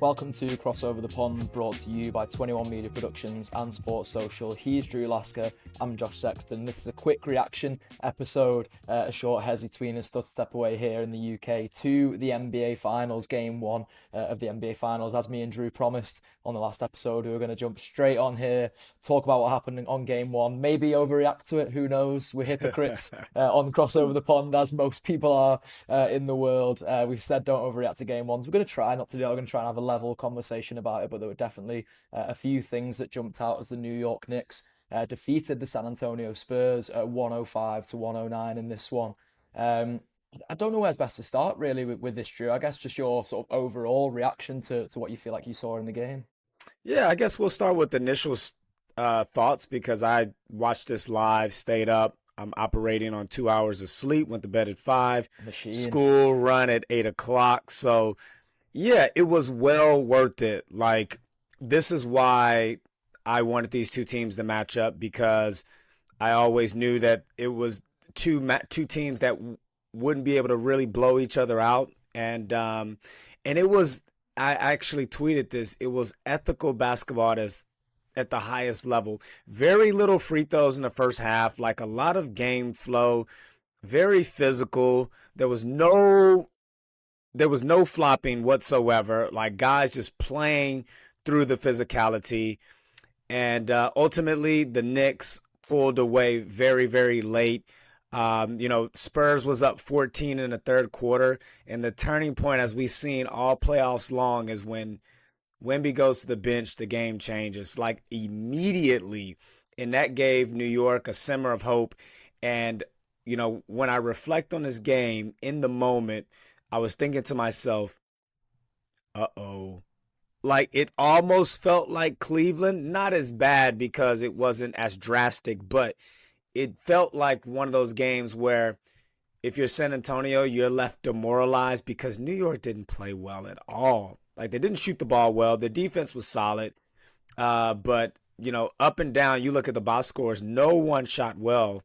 Welcome to Crossover the Pond, brought to you by 21 Media Productions and Sports Social. He's Drew Lasker, I'm Josh Sexton. This is a quick reaction episode, a short hezzy tween us to step away here in the UK to the NBA Finals, Game 1 of the NBA Finals. As me and Drew promised on the last episode, we were going to jump straight on here, talk about what happened on Game 1, maybe overreact to it, who knows? We're hypocrites on Crossover the Pond, as most people are in the world. We've said don't overreact to Game 1s. We're going to try not to do that. We're going to try and have a level conversation about it, but there were definitely a few things that jumped out as the New York Knicks defeated the San Antonio Spurs at 105 to 109 in this one. I don't know where's best to start really with this, Drew. I guess just your sort of overall reaction to what you feel like you saw in the game. Yeah, I guess we'll start with the initial thoughts because I watched this live, stayed up. I'm operating on 2 hours of sleep, went to bed at 5, school run at 8 o'clock. So yeah, it was well worth it. Like, this is why I wanted these two teams to match up, because I always knew that it was two teams that wouldn't be able to really blow each other out. And it was, I actually tweeted this, it was ethical basketball at the highest level. Very little free throws in the first half, like a lot of game flow, very physical. There was no flopping whatsoever, like guys just playing through the physicality. And ultimately, the Knicks pulled away very, very late. Spurs was up 14 in the third quarter. And the turning point, as we've seen all playoffs long, is when Wemby goes to the bench, the game changes, like immediately. And that gave New York a simmer of hope. And, when I reflect on this game in the moment, I was thinking to myself, uh-oh. Like, it almost felt like Cleveland, not as bad because it wasn't as drastic, but it felt like one of those games where if you're San Antonio, you're left demoralized because New York didn't play well at all. Like, they didn't shoot the ball well. The defense was solid. But, up and down, you look at the box scores, no one shot well.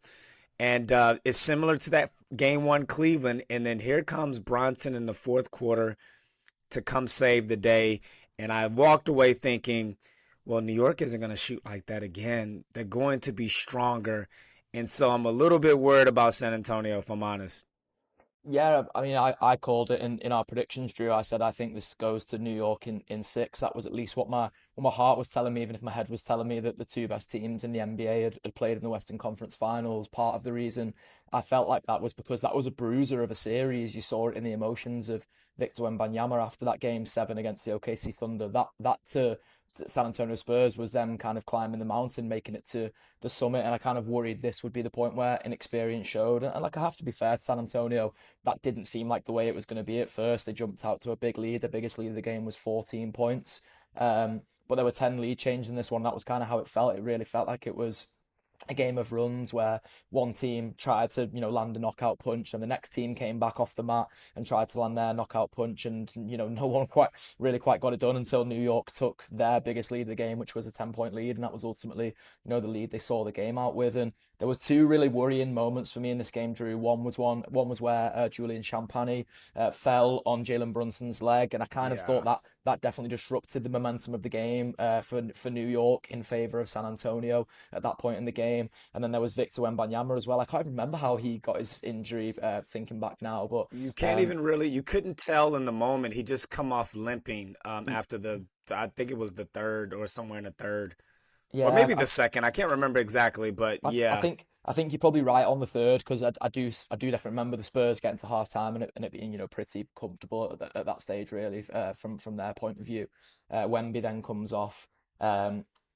And it's similar to that Game 1 Cleveland. And then here comes Bronson in the fourth quarter to come save the day. And I walked away thinking, well, New York isn't going to shoot like that again. They're going to be stronger. And so I'm a little bit worried about San Antonio, if I'm honest. Yeah, I mean, I called it in our predictions, Drew. I said I think this goes to New York in 6. That was at least what my heart was telling me, even if my head was telling me that the two best teams in the NBA had played in the Western Conference Finals. Part of the reason I felt like that was because that was a bruiser of a series. You saw it in the emotions of Victor Wembanyama after that Game 7 against the OKC Thunder. That to San Antonio Spurs was them kind of climbing the mountain, making it to the summit, and I kind of worried this would be the point where inexperience showed. And like, I have to be fair to San Antonio, that didn't seem like the way it was going to be at first. They jumped out to a big lead. The biggest lead of the game was 14 points, but there were 10 lead changes in this one. That was kind of how it felt. It really felt like it was a game of runs where one team tried to, land a knockout punch, and the next team came back off the mat and tried to land their knockout punch, and no one quite got it done until New York took their biggest lead of the game, which was a 10-point lead, and that was ultimately the lead they saw the game out with. And there was two really worrying moments for me in this game, Drew. One was where Julian Champagny fell on Jalen Brunson's leg, and I kind of thought that definitely disrupted the momentum of the game for New York in favor of San Antonio at that point in the game. And then there was Victor Wembanyama as well. I can't even remember how he got his injury, thinking back now, but you can't you couldn't tell in the moment. He just come off limping after I think it was the third or somewhere in the third, or maybe the second. I can't remember exactly, but yeah. I think you're probably right on the third, because I do definitely remember the Spurs getting to half time and it being pretty comfortable at that stage, really, from their point of view. Wemby then comes off.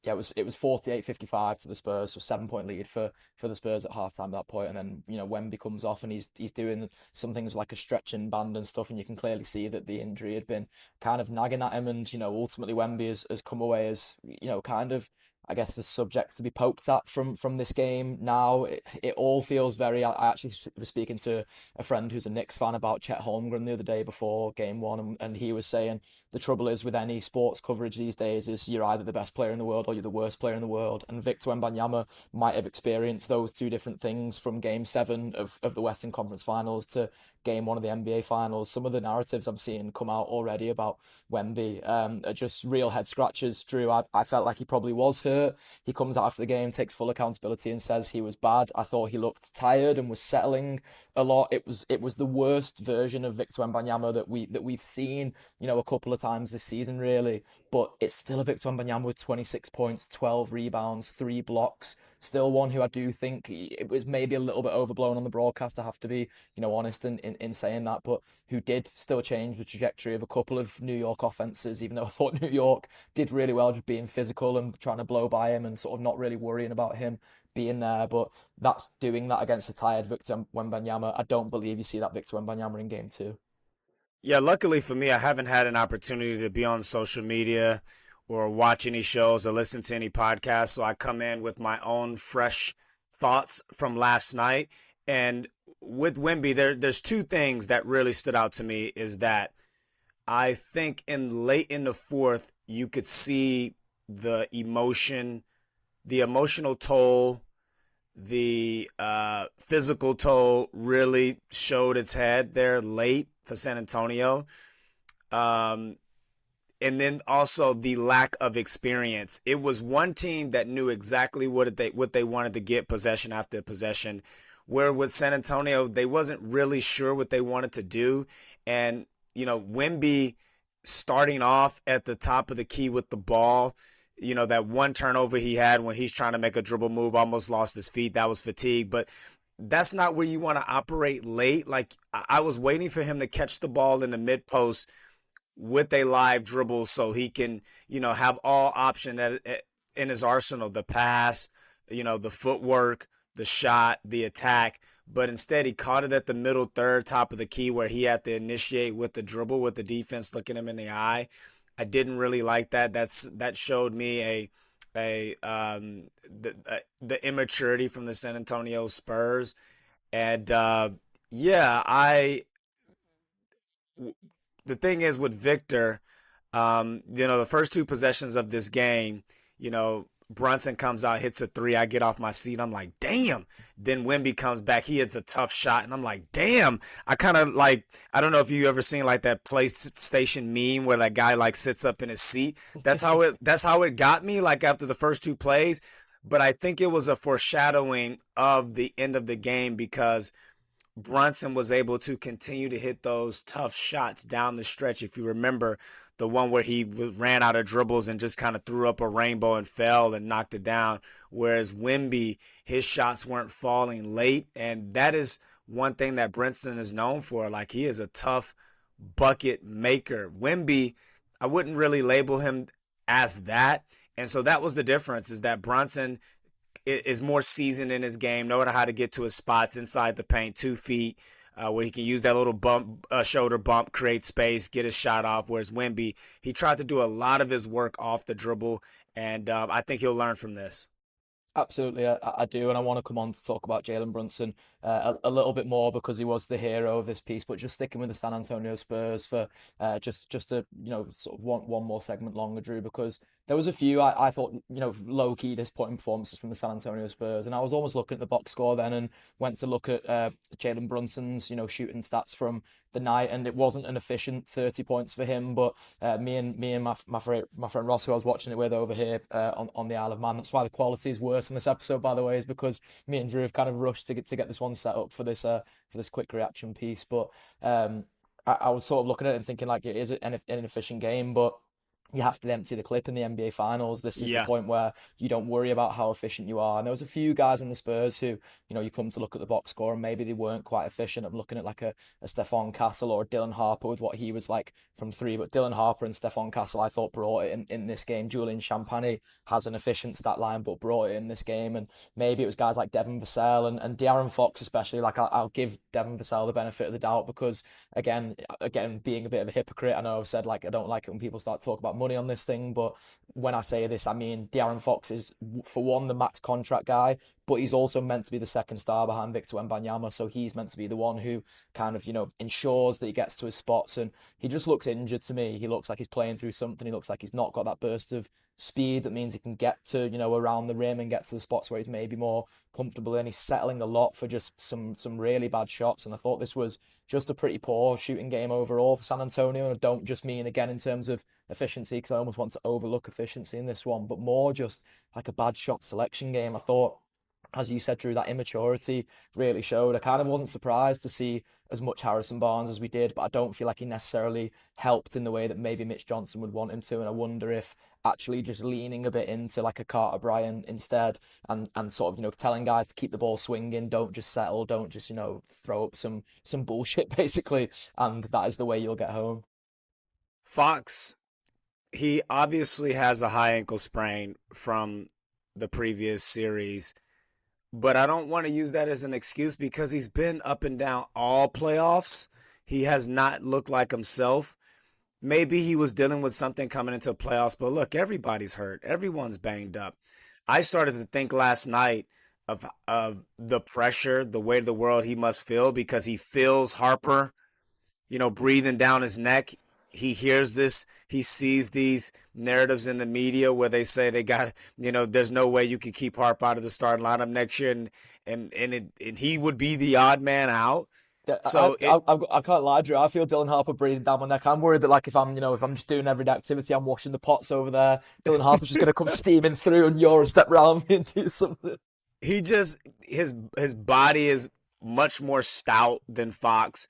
It was 48-55 to the Spurs, so 7-point lead for the Spurs at halftime at that point. And then Wemby comes off and he's doing some things like a stretching band and stuff, and you can clearly see that the injury had been kind of nagging at him. And ultimately Wemby has come away as kind of, I guess, the subject to be poked at from this game. Now it all feels very. I actually was speaking to a friend who's a Knicks fan about Chet Holmgren the other day before Game 1, and he was saying the trouble is with any sports coverage these days is you're either the best player in the world or you're the worst player in the world. And Victor Wembanyama might have experienced those two different things from Game 7 of the Western Conference Finals to game one of the NBA finals, some of the narratives I'm seeing come out already about Wemby are just real head scratchers. Drew, I felt like he probably was hurt. He comes out after the game, takes full accountability, and says he was bad. I thought he looked tired and was settling a lot. It was the worst version of Victor Wembanyama that we've seen, a couple of times this season, really. But it's still a Victor Wembanyama with 26 points, 12 rebounds, 3 blocks. Still one who I do think it was maybe a little bit overblown on the broadcast. I have to be, honest in saying that, but who did still change the trajectory of a couple of New York offenses, even though I thought New York did really well just being physical and trying to blow by him and sort of not really worrying about him being there. But that's doing that against a tired Victor Wembanyama. I don't believe you see that Victor Wembanyama in game two. Yeah, luckily for me, I haven't had an opportunity to be on social media or watch any shows or listen to any podcasts. So I come in with my own fresh thoughts from last night. And with Wimby, there's two things that really stood out to me is that I think in late in the fourth, you could see the emotion, the emotional toll, the physical toll really showed its head there late for San Antonio. Um, and then also the lack of experience. It was one team that knew exactly what they wanted to get possession after possession, where with San Antonio they wasn't really sure what they wanted to do, and Wimby starting off at the top of the key with the ball. That one turnover he had when he's trying to make a dribble move, almost lost his feet. That was fatigue, but that's not where you want to operate late. Like I was waiting for him to catch the ball in the mid post with a live dribble so he can, have all option in his arsenal, the pass, the footwork, the shot, the attack. But instead he caught it at the middle third, top of the key where he had to initiate with the dribble with the defense looking him in the eye. I didn't really like that. That showed me the immaturity from the San Antonio Spurs. And yeah, the thing is with Victor, the first two possessions of this game, Brunson comes out, hits a three. I get off my seat. I'm like, damn. Then Wemby comes back. He hits a tough shot. And I'm like, damn. I kind of like, I don't know if you ever seen like that PlayStation meme where that guy like sits up in his seat. That's how it got me like after the first two plays. But I think it was a foreshadowing of the end of the game because Brunson was able to continue to hit those tough shots down the stretch. If you remember the one where he ran out of dribbles and just kind of threw up a rainbow and fell and knocked it down, whereas Wemby, his shots weren't falling late, and that is one thing that Brunson is known for. Like he is a tough bucket maker. Wemby, I wouldn't really label him as that, and so that was the difference. Is that Brunson is more seasoned in his game, knowing how to get to his spots inside the paint, 2 feet, where he can use that little bump, shoulder bump, create space, get his shot off. Whereas Wemby, he tried to do a lot of his work off the dribble, and I think he'll learn from this. Absolutely, I do, and I want to come on to talk about Jalen Brunson a little bit more because he was the hero of this piece. But just sticking with the San Antonio Spurs for just a sort of one more segment longer, Drew, because there was a few I thought low key disappointing performances from the San Antonio Spurs, and I was almost looking at the box score then and went to look at Jalen Brunson's shooting stats from the night, and it wasn't an efficient 30 points for him. But me and my friend Ross, who I was watching it with over here on the Isle of Man, that's why the quality is worse in this episode, by the way, is because me and Drew have kind of rushed to get this one set up for this quick reaction piece. But I was sort of looking at it and thinking like it is an inefficient game, but you have to empty the clip in the NBA Finals. This is the Yeah. point where you don't worry about how efficient you are. And there was a few guys in the Spurs who, you come to look at the box score and maybe they weren't quite efficient. I'm looking at like a Stephon Castle or a Dylan Harper with what he was like from three. But Dylan Harper and Stephon Castle, I thought, brought it in this game. Julian Champagny has an efficient stat line, but brought it in this game. And maybe it was guys like Devin Vassell and De'Aaron Fox, especially. Like I'll give Devin Vassell the benefit of the doubt because again, being a bit of a hypocrite, I know I've said like I don't like it when people start talking about money on this thing, but when I say this, I mean De'Aaron Fox is, for one, the max contract guy, but he's also meant to be the second star behind Victor Wembanyama, so he's meant to be the one who kind of, ensures that he gets to his spots, and he just looks injured to me. He looks like he's playing through something. He looks like he's not got that burst of speed that means he can get to, around the rim and get to the spots where he's maybe more comfortable in. He's settling a lot for just some really bad shots. And I thought this was just a pretty poor shooting game overall for San Antonio. And I don't just mean, again, in terms of efficiency, because I almost want to overlook efficiency in this one, but more just like a bad shot selection game. I thought, as you said, Drew, that immaturity really showed. I kind of wasn't surprised to see as much Harrison Barnes as we did, but I don't feel like he necessarily helped in the way that maybe Mitch Johnson would want him to. And I wonder if actually just leaning a bit into like a Carter Bryant instead, and sort of, telling guys to keep the ball swinging, don't just settle, don't just, throw up some bullshit basically, and that is the way you'll get home. Fox, he obviously has a high ankle sprain from the previous series, but I don't want to use that as an excuse because he's been up and down all playoffs. He has not looked like himself. Maybe he was dealing with something coming into playoffs, but look, everybody's hurt. Everyone's banged up. I started to think last night of the pressure, the weight of the world he must feel because he feels Harper, breathing down his neck. He hears this, he sees these narratives in the media where they say they got, there's no way you could keep Harper out of the starting lineup next year, and he would be the odd man out. Yeah, So it I can't lie, Drew. I feel Dylan Harper breathing down my neck. I'm worried that, like, if I'm just doing everyday activity, I'm washing the pots over there. Dylan Harper's just gonna come steaming through, and you're a step around me and do something. he just his body is much more stout than Fox.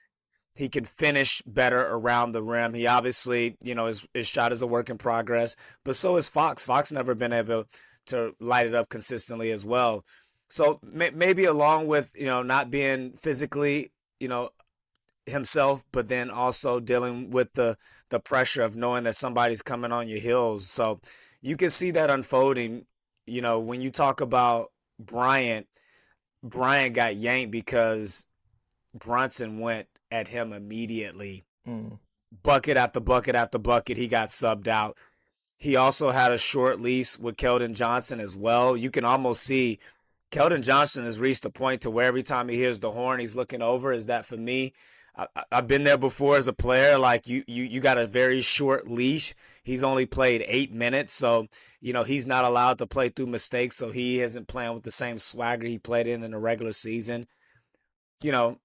He can finish better around the rim. He obviously, his shot is a work in progress, but so is Fox. Fox never been able to light it up consistently as well. So maybe along with, not being physically, himself, but then also dealing with the pressure of knowing that somebody's coming on your heels. So you can see that unfolding. When you talk about Bryant, Bryant got yanked because Brunson went at him immediately. Mm. Bucket after bucket after bucket, he got subbed out. He also had a short leash with Keldon Johnson as well. You can almost see Keldon Johnson has reached a point to where every time he hears the horn, he's looking over. Is that for me? I've been there before as a player. Like you got a very short leash. He's only played 8 minutes, so he's not allowed to play through mistakes. So he isn't playing with the same swagger he played in the regular season. You know,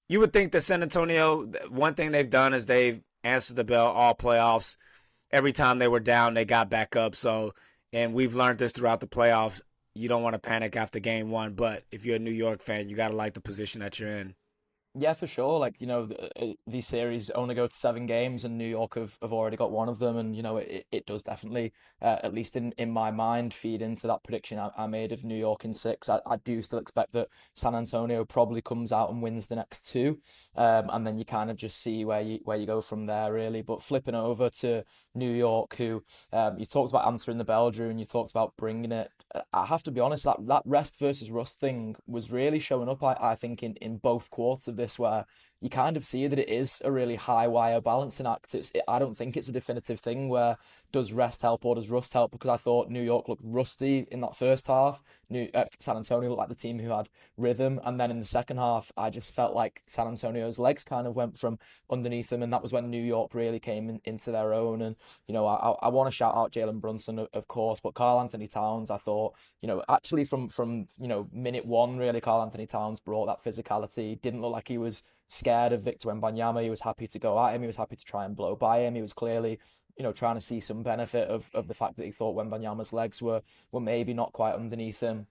you would think that San Antonio, one thing they've done is they've answered the bell all playoffs. Every time they were down, they got back up. So, and we've learned this throughout the playoffs. You don't want to panic after game one, but if you're a New York fan, you got to like the position that you're in. Yeah, for sure. Like, these series only go to 7 games, and New York have already got one of them. And, it does definitely, at least in my mind, feed into that prediction I made of New York in 6. I do still expect that San Antonio probably comes out and wins the next two. And then you kind of just see where you go from there, really. But flipping over to New York, who you talked about answering the bell, Drew, and you talked about bringing it. I have to be honest, that rest versus rust thing was really showing up, I think, in both quarters of this, where you kind of see that it is a really high wire balancing act. I don't think it's a definitive thing where does rest help or does rust help, because I thought New York looked rusty in that first half. San Antonio looked like the team who had rhythm, and then in the second half, I just felt like San Antonio's legs kind of went from underneath them, and that was when New York really came into their own. And I want to shout out Jalen Brunson, of course, but Karl Anthony Towns, I thought, actually from minute one, really, Karl Anthony Towns brought that physicality. Didn't look like he was scared of Victor Wembanyama. He was happy to go at him. He was happy to try and blow by him. He was clearly, trying to see some benefit of the fact that he thought Wembanyama's legs were maybe not quite underneath him.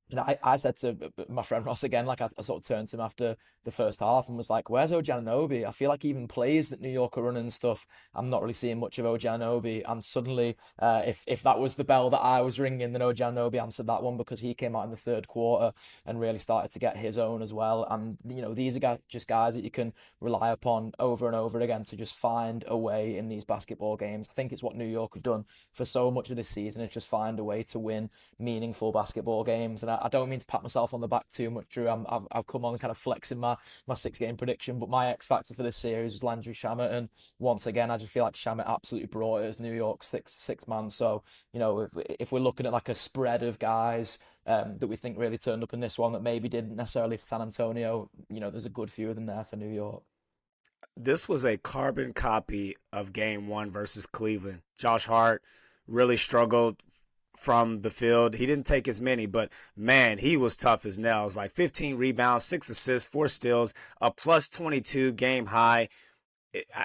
And I said to my friend Ross again, like, I sort of turned to him after the first half and was like, "Where's OG Anunoby? I feel like even plays that New York are running and stuff, I'm not really seeing much of OG Anunoby." And suddenly, if that was the bell that I was ringing, then OG Anunoby answered that one, because he came out in the third quarter and really started to get his own as well. And these are just guys that you can rely upon over and over again to just find a way in these basketball games. I think it's what New York have done for so much of this season, is just find a way to win meaningful basketball games. And I don't mean to pat myself on the back too much, Drew. I've come on kind of flexing my 6 game prediction, but my X factor for this series was Landry Shamet, and once again, I just feel like Shamet absolutely brought it as New York's sixth man. So if we're looking at like a spread of guys that we think really turned up in this one that maybe didn't necessarily for San Antonio, there's a good few of them there for New York. This was a carbon copy of game one versus Cleveland. Josh Hart really struggled from the field. He didn't take as many, but man, he was tough as nails. Like 15 rebounds, 6 assists, 4 steals, a plus 22 game high.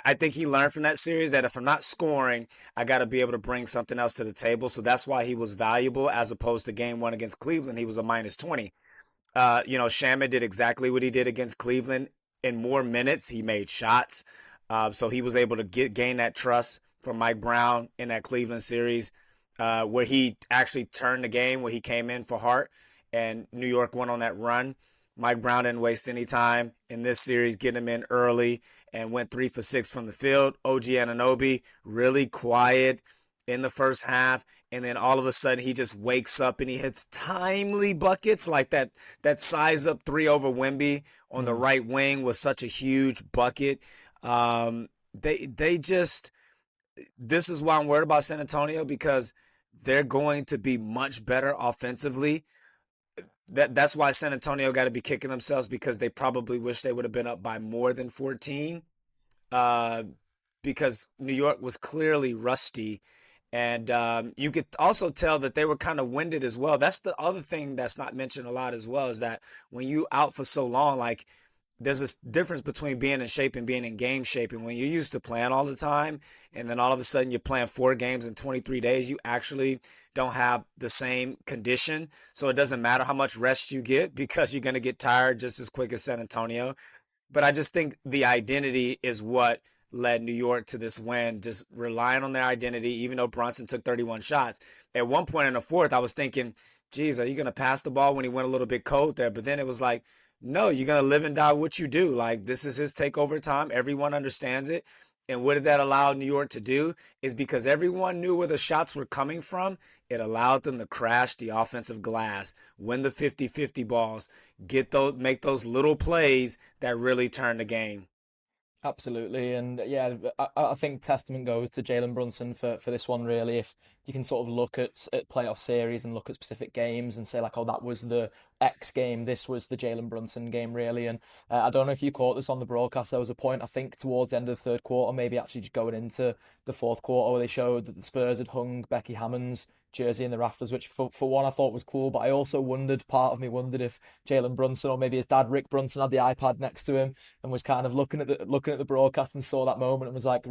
I think he learned from that series that if I'm not scoring, I got to be able to bring something else to the table. So that's why he was valuable as opposed to game one against Cleveland. He was a minus 20. Shaman did exactly what he did against Cleveland. In more minutes, he made shots. So he was able to gain that trust from Mike Brown in that Cleveland series, where he actually turned the game, where he came in for Hart, and New York went on that run. Mike Brown didn't waste any time in this series, getting him in early and went 3 for 6 from the field. OG Anunoby, really quiet in the first half, and then all of a sudden he just wakes up and he hits timely buckets like that size up three over Wemby on the Mm, right wing was such a huge bucket. They just this is why I'm worried about San Antonio, because they're going to be much better offensively. That's why San Antonio got to be kicking themselves, because they probably wish they would have been up by more than 14. Uh, because New York was clearly rusty, and you could also tell that they were kind of winded as well. That's the other thing that's not mentioned a lot as well, is that when you out for so long, like there's a difference between being in shape and being in game shape. And when you're used to playing all the time, and then all of a sudden you're playing 4 games in 23 days, you actually don't have the same condition. So it doesn't matter how much rest you get, because you're going to get tired just as quick as San Antonio. But I just think the identity is what led New York to this win, just relying on their identity, even though Brunson took 31 shots. At one point in the fourth, I was thinking, geez, are you going to pass the ball when he went a little bit cold there? But then it was like, no, you're going to live and die what you do. Like, this is his takeover time. Everyone understands it. And what did that allow New York to do is, because everyone knew where the shots were coming from, it allowed them to crash the offensive glass, win the 50-50 balls, make those little plays that really turn the game. absolutely, and yeah, I think testament goes to Jalen Brunson for this one really. If you can sort of look at playoff series and look at specific games and say like, oh, that was the X game, this was the Jalen Brunson game really. And I don't know if you caught this on the broadcast. There was a point I think towards the end of the third quarter, maybe actually just going into the fourth quarter, where they showed that the Spurs had hung Becky Hammond's jersey in the rafters, which for one I thought was cool, but I also wondered, part of me wondered if Jalen Brunson or maybe his dad Rick Brunson had the iPad next to him and was kind of looking at the broadcast and saw that moment and was like,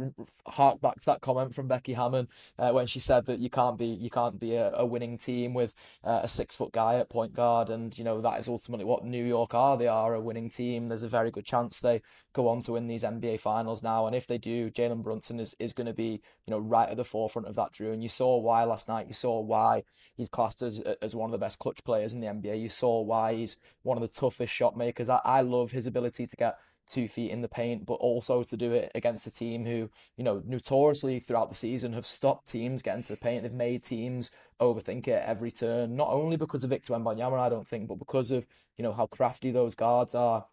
hark back to that comment from Becky Hammond when she said that you can't be a winning team with a 6 foot guy at point guard, and that is ultimately what New York are. They are a winning team. There's a very good chance they go on to win these NBA finals now, and if they do, Jalen Brunson is going to be right at the forefront of that, Drew. And you saw why last night. You saw why he's classed as one of the best clutch players in the NBA. You saw why he's one of the toughest shot makers. I love his ability to get 2 feet in the paint, but also to do it against a team who, notoriously throughout the season have stopped teams getting to the paint. They've made teams overthink it every turn, not only because of Victor Wembanyama, I don't think, but because of, how crafty those guards are.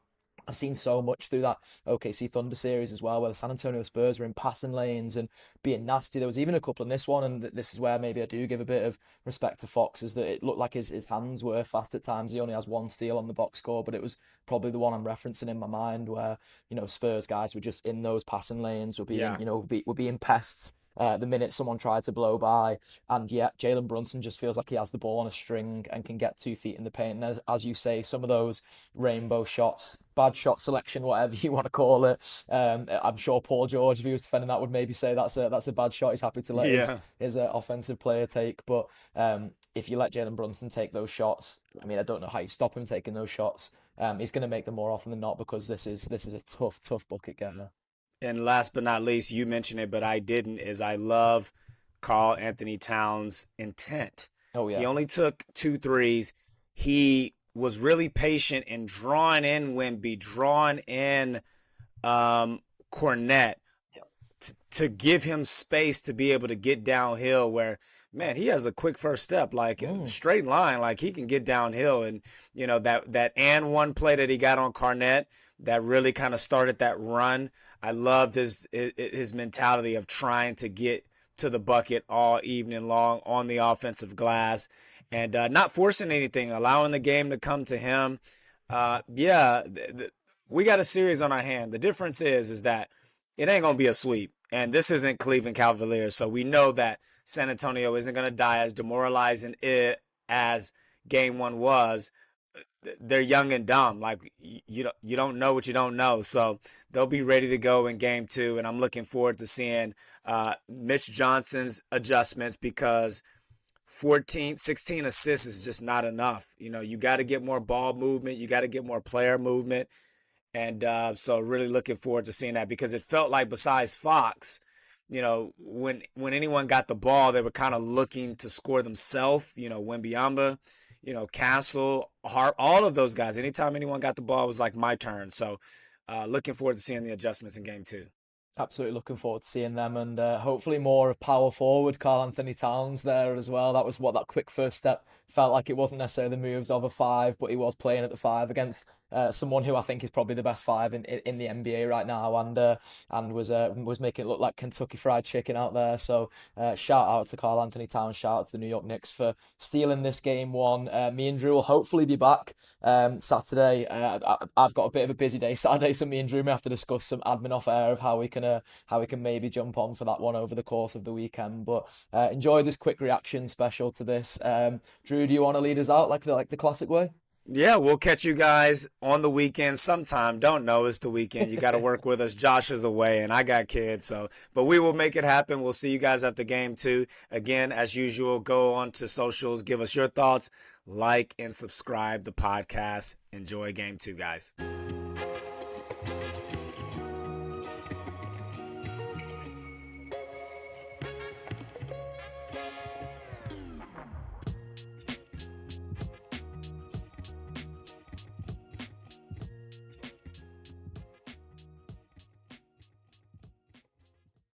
I've seen so much through that OKC Thunder series as well, where the San Antonio Spurs were in passing lanes and being nasty. There was even a couple in this one, and this is where maybe I do give a bit of respect to Fox, is that it looked like his hands were fast at times. He only has one steal on the box score, but it was probably the one I'm referencing in my mind, where Spurs guys were just in those passing lanes, were being Yeah. were being pests. The minute someone tried to blow by, and yet Jalen Brunson just feels like he has the ball on a string and can get 2 feet in the paint. And as you say, some of those rainbow shots, bad shot selection, whatever you want to call it. I'm sure Paul George, if he was defending that, would maybe say that's a bad shot. He's happy to let his Yeah. his offensive player take, but if you let Jalen Brunson take those shots, I mean, I don't know how you stop him taking those shots. He's going to make them more often than not, because this is a tough bucket getter. And last but not least, you mentioned it, but I didn't, is I love Carl Anthony Towns' intent. Oh He yeah. only took 2 threes. He was really patient in drawing in Wemby, drawing in um, Cornette, to give him space to be able to get downhill, where man, he has a quick first step, like Mm. straight line, like he can get downhill. And that and one play that he got on Carnett that really kind of started that run. I loved his mentality of trying to get to the bucket all evening long on the offensive glass, and not forcing anything, allowing the game to come to him. Yeah, we got a series on our hand. The difference is that it ain't gonna be a sweep. And this isn't Cleveland Cavaliers, so we know that San Antonio isn't going to die as demoralizing it as game one was. They're young and dumb. Like you don't know what you don't know. So they'll be ready to go in game two, and I'm looking forward to seeing Mitch Johnson's adjustments because 14, 16 assists is just not enough. You got to get more ball movement. You got to get more player movement. And so really looking forward to seeing that because it felt like besides Fox, when anyone got the ball, they were kind of looking to score themselves. Wembyamba, Castle, Hart, all of those guys. Anytime anyone got the ball, it was like my turn. So looking forward to seeing the adjustments in game two. Absolutely looking forward to seeing them, and hopefully more of power forward Karl Anthony Towns there as well. That was what that quick first step felt like. It wasn't necessarily the moves of a five, but he was playing at the five against someone who I think is probably the best five in the NBA right now, and was making it look like Kentucky Fried Chicken out there. So shout out to Karl Anthony Towns, shout out to the New York Knicks for stealing this game one. Me and Drew will hopefully be back Saturday. I've got a bit of a busy day Saturday, so me and Drew may have to discuss some admin off air of how we can maybe jump on for that one over the course of the weekend. But enjoy this quick reaction special to this. Drew, do you want to lead us out like the classic way? Yeah, we'll catch you guys on the weekend sometime. Don't know it's the weekend. You got to work with us. Josh is away and I got kids. But we will make it happen. We'll see you guys at the game too. Again, as usual, go on to socials, give us your thoughts, like and subscribe the podcast. Enjoy game two, guys.